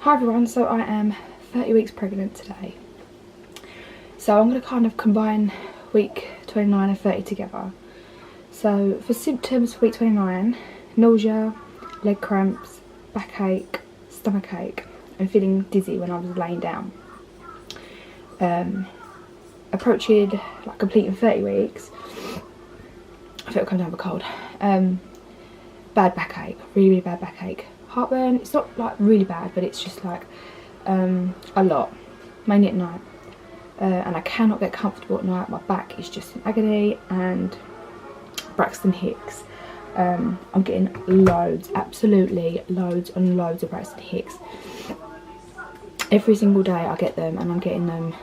Hi everyone, so I am 30 weeks pregnant today. So I'm going to kind of combine week 29 and 30 together. So for symptoms for week 29, nausea, leg cramps, backache, stomach ache, and feeling dizzy when I was laying down. Approaching like completing 30 weeks, I feel it come down with a cold. Bad backache, really bad backache. Heartburn, it's not like really bad, but it's just like a lot, mainly at night. And I cannot get comfortable at night. My back is just in agony. And Braxton Hicks, I'm getting loads, absolutely loads and loads of Braxton Hicks. Every single day I get them, and I'm getting them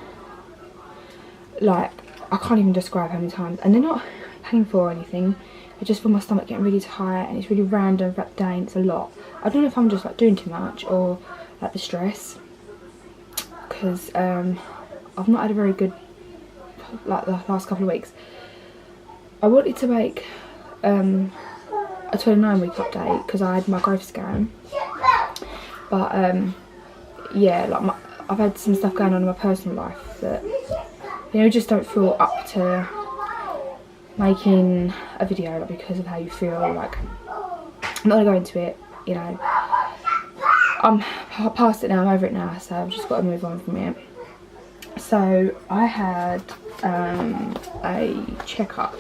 like, I can't even describe how many times. And they're not painful or anything. I just feel my stomach getting really tight, and it's really random throughout the day, and it's a lot. I don't know if I'm just like doing too much or like the stress, because I've not had a very good like the last couple of weeks. I wanted to make a 29-week update because I had my growth scan, but yeah, like I've had some stuff going on in my personal life that, you know, just don't feel up to making a video, like, because of how you feel. Like, I'm not gonna go into it, you know. I'm past it now, I'm over it now, so I've just got to move on from it. So I had a checkup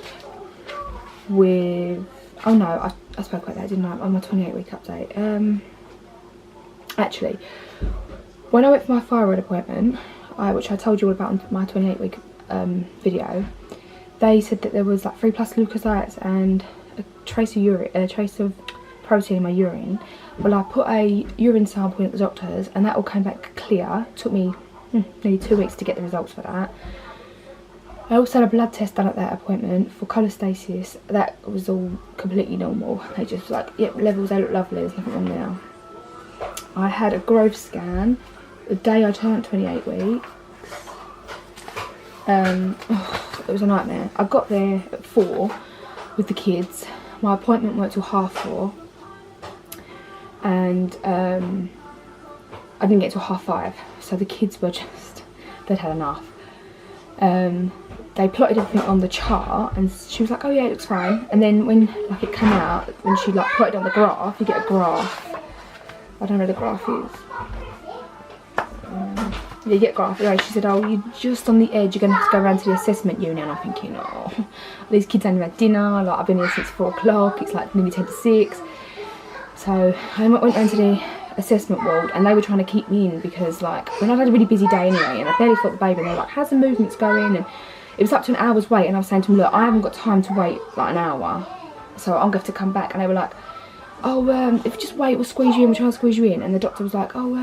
with, oh no, I spoke about that, didn't I, on my 28-week update. Actually, when I went for my thyroid appointment, which I told you all about on my 28-week video, they said that there was like 3+ leukocytes and a trace of protein in my urine. Well, I put a urine sample in at the doctor's, and that all came back clear. It took me nearly 2 weeks to get the results for that. I also had a blood test done at that appointment for cholestasis. That was all completely normal. They just like, yep, levels, they look lovely, there's nothing wrong there. I had a growth scan the day I turned 28 weeks. It was a nightmare. I got there at 4 with the kids. My appointment went till 4:30, and I didn't get till 5:30. So the kids were just, they'd had enough. They plotted everything on the chart, and she was like, "Oh yeah, it looks fine." And then when like it came out, when she like plotted on the graph, you get a graph. I don't know what the graph is. Yeah, you get a graph. Anyway, she said, "Oh, you're just on the edge. You're going to have to go around to the assessment unit." And I'm thinking, oh, these kids ain't had dinner. Like, I've been here since 4 o'clock. It's like nearly 10 to 6. So I went down to the assessment ward, and they were trying to keep me in because, like, when I'd had a really busy day anyway, and I barely felt the baby, and they were like, "How's the movements going?" And it was up to an hour's wait, and I was saying to them, "Look, I haven't got time to wait like an hour, so I'm going to have to come back." And they were like, "Oh, if you just wait, we'll squeeze you in, we'll try and squeeze you in." And the doctor was like, "Oh,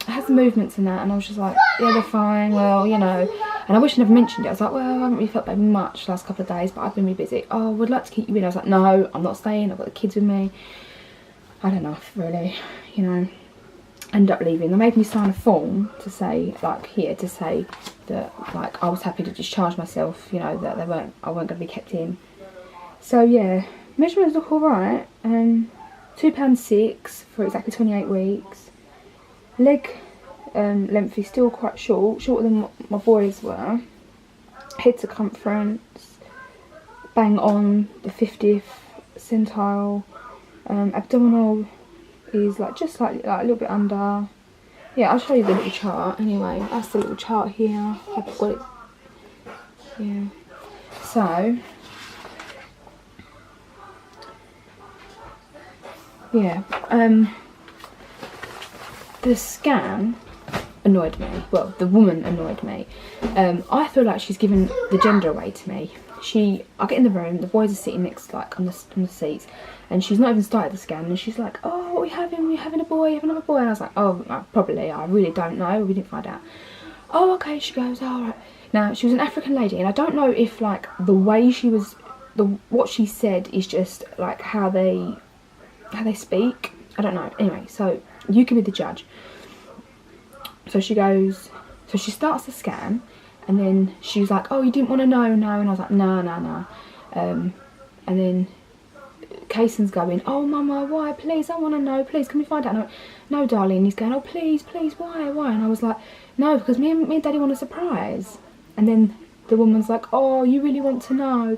how's the movements and that?" And I was just like, "Yeah, they're fine, well, you know." And I wish I never mentioned it. I was like, "Well, I haven't really felt baby much the last couple of days, but I've been really busy." "Oh, we'd like to keep you in." I was like, "No, I'm not staying, I've got the kids with me." I don't know, really, you know. Ended up leaving. They made me sign a form to say, like, here, to say that, like, I was happy to discharge myself, you know, that I weren't going to be kept in. So yeah, measurements look alright. £2.6 for exactly 28 weeks. Leg length is still quite short, shorter than what my boys were. Head circumference, bang on the 50th centile. Abdominal is like just slightly, like a little bit under. Yeah, I'll show you the little chart anyway. That's the little chart here. I've got it. Yeah. So yeah, the scan annoyed me. Well, the woman annoyed me. I feel like she's given the gender away to me. I get in the room, the boys are sitting next, like, on the seats, and she's not even started the scan, and she's like, "Oh, what are we having? We're having a boy, you have another boy?" And I was like, "Oh, probably, I really don't know, we didn't find out." "Oh, okay," she goes, "All right." Now, she was an African lady, and I don't know if, like, the way she was, what she said is just, like, how they speak. I don't know. Anyway, so you can be the judge. So she goes, so she starts the scan, and then she was like, "Oh, you didn't want to know, no?" And I was like, "No, no, no." And then Kaysan's going, oh mama, why, please, I want to know, please, can we find out? And I went, no darling. And he's going, oh please, please, why? And I was like, no, because me and daddy want a surprise. And then the woman's like, oh, you really want to know?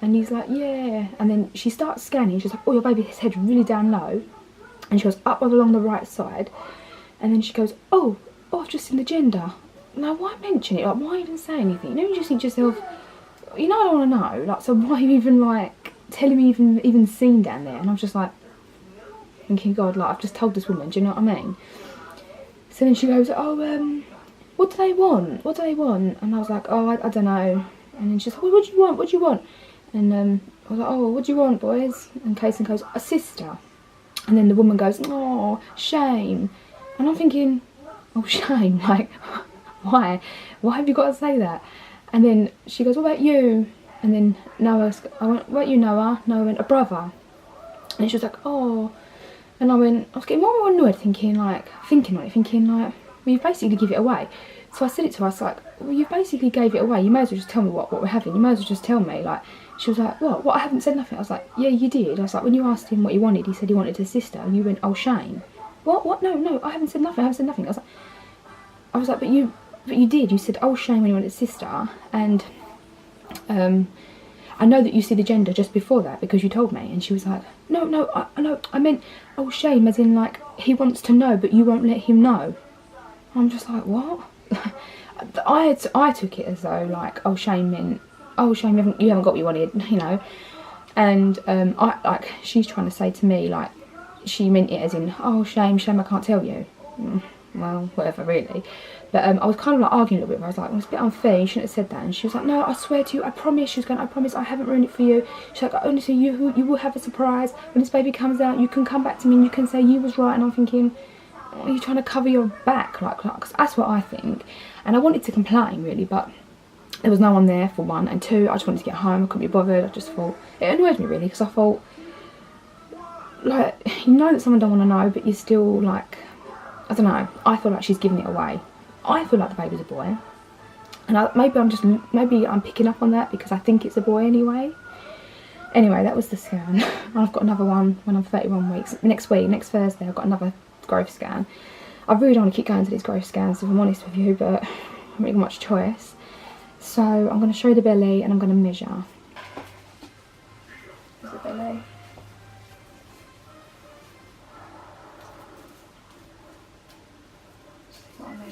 And he's like, yeah. And then she starts scanning. She's like, oh, your baby's head's really down low. And she goes up along the right side. And then she goes, oh, I've just seen the gender. Now, why mention it? Like, why even say anything? You know, you just think to yourself, you know, I don't want to know. Like, so why are you even, like, telling me even seen down there? And I was just like, thinking, God, like, I've just told this woman, do you know what I mean? So then she goes, oh, what do they want? What do they want? And I was like, oh, I don't know. And then she's like, well, what do you want? What do you want? And I was like, oh, what do you want, boys? And Kaysan goes, a sister. And then the woman goes, oh, shame. And I'm thinking, oh, shame, like, why? Why have you got to say that? And then she goes, what about you? And then Noah, I went, what about you, Noah? Noah went, a brother. And she was like, oh. And I was getting more and more annoyed, thinking like, well, you basically give it away. So I said it to her, I was like, well, you basically gave it away. You may as well just tell me what we're having. You may as well just tell me. Like, she was like, what? I haven't said nothing. I was like, yeah, you did. I was like, when you asked him what he wanted, he said he wanted his sister. And you went, oh, shame. What? No, I haven't said nothing. I was like, but you did. You said, oh, shame, when you wanted his sister. And I know that you see the gender just before that because you told me. And she was like, no, I meant, oh, shame, as in like, he wants to know, but you won't let him know. I'm just like, what? I took it as though like, oh, shame meant, oh, shame, you haven't got what you wanted, you know. And like, she's trying to say to me, like, she meant it as in, oh, shame, I can't tell you. Well, whatever, really. But I was kind of like arguing a little bit. I was like, well, it's a bit unfair, you shouldn't have said that. And she was like, no, I swear to you, I promise. She was going, I promise I haven't ruined it for you. She's like, honestly, you will have a surprise. When this baby comes out, you can come back to me and you can say you was right. And I'm thinking, are you trying to cover your back? Like, cause that's what I think. And I wanted to complain, really, but there was no one there, for one. And two, I just wanted to get home. I couldn't be bothered. I just thought, it annoyed me, really, because I thought, like, you know that someone don't want to know, but you're still, like, I don't know. I feel like she's giving it away. I feel like the baby's a boy. And maybe I'm picking up on that because I think it's a boy anyway. Anyway, that was the scan. I've got another one when I'm 31 weeks. Next Thursday, I've got another growth scan. I really don't want to keep going to these growth scans, if I'm honest with you, but I haven't really got much choice. So I'm going to show you the belly and I'm going to measure. There's the belly.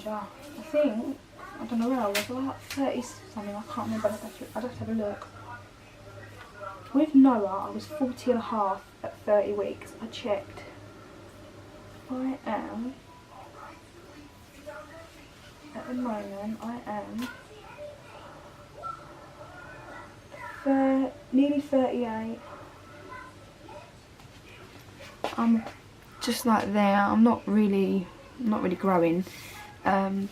I think, I don't know where I was, like 30 something, I can't remember, I'd have to have a look. With Noah, I was 40 and a half at 30 weeks, I checked. I am, at the moment, nearly 38. I'm just like there, I'm not really growing.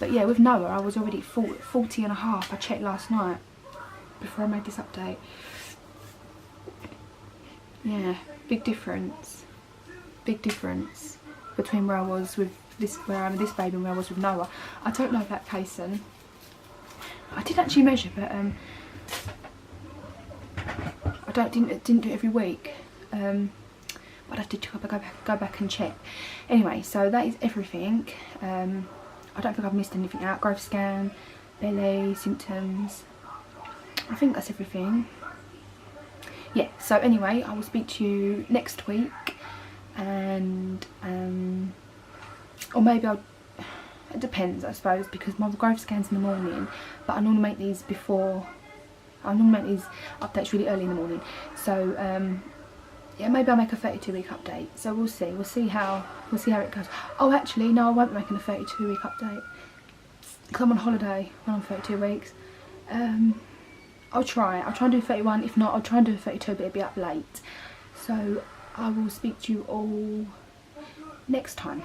But yeah, with Noah, I was already 40 and a half. I checked last night before I made this update. Yeah, big difference between where I was with where I am with this baby and where I was with Noah. I don't know about Kaysan. I did actually measure, but I didn't do it every week. But I have to go back and check. Anyway, so that is everything. I don't think I've missed anything out. Growth scan, belly, symptoms. I think that's everything. Yeah, so anyway, I will speak to you next week. And, or maybe it depends, I suppose, because my growth scan's in the morning. But I normally make these updates really early in the morning. So, yeah, maybe I'll make a 32-week update. So we'll see. We'll see how it goes. Oh, actually, no, I won't be making a 32-week update because I'm on holiday when I'm 32 weeks. I'll try and do 31. If not, I'll try and do a 32, but it'll be up late. So I will speak to you all next time.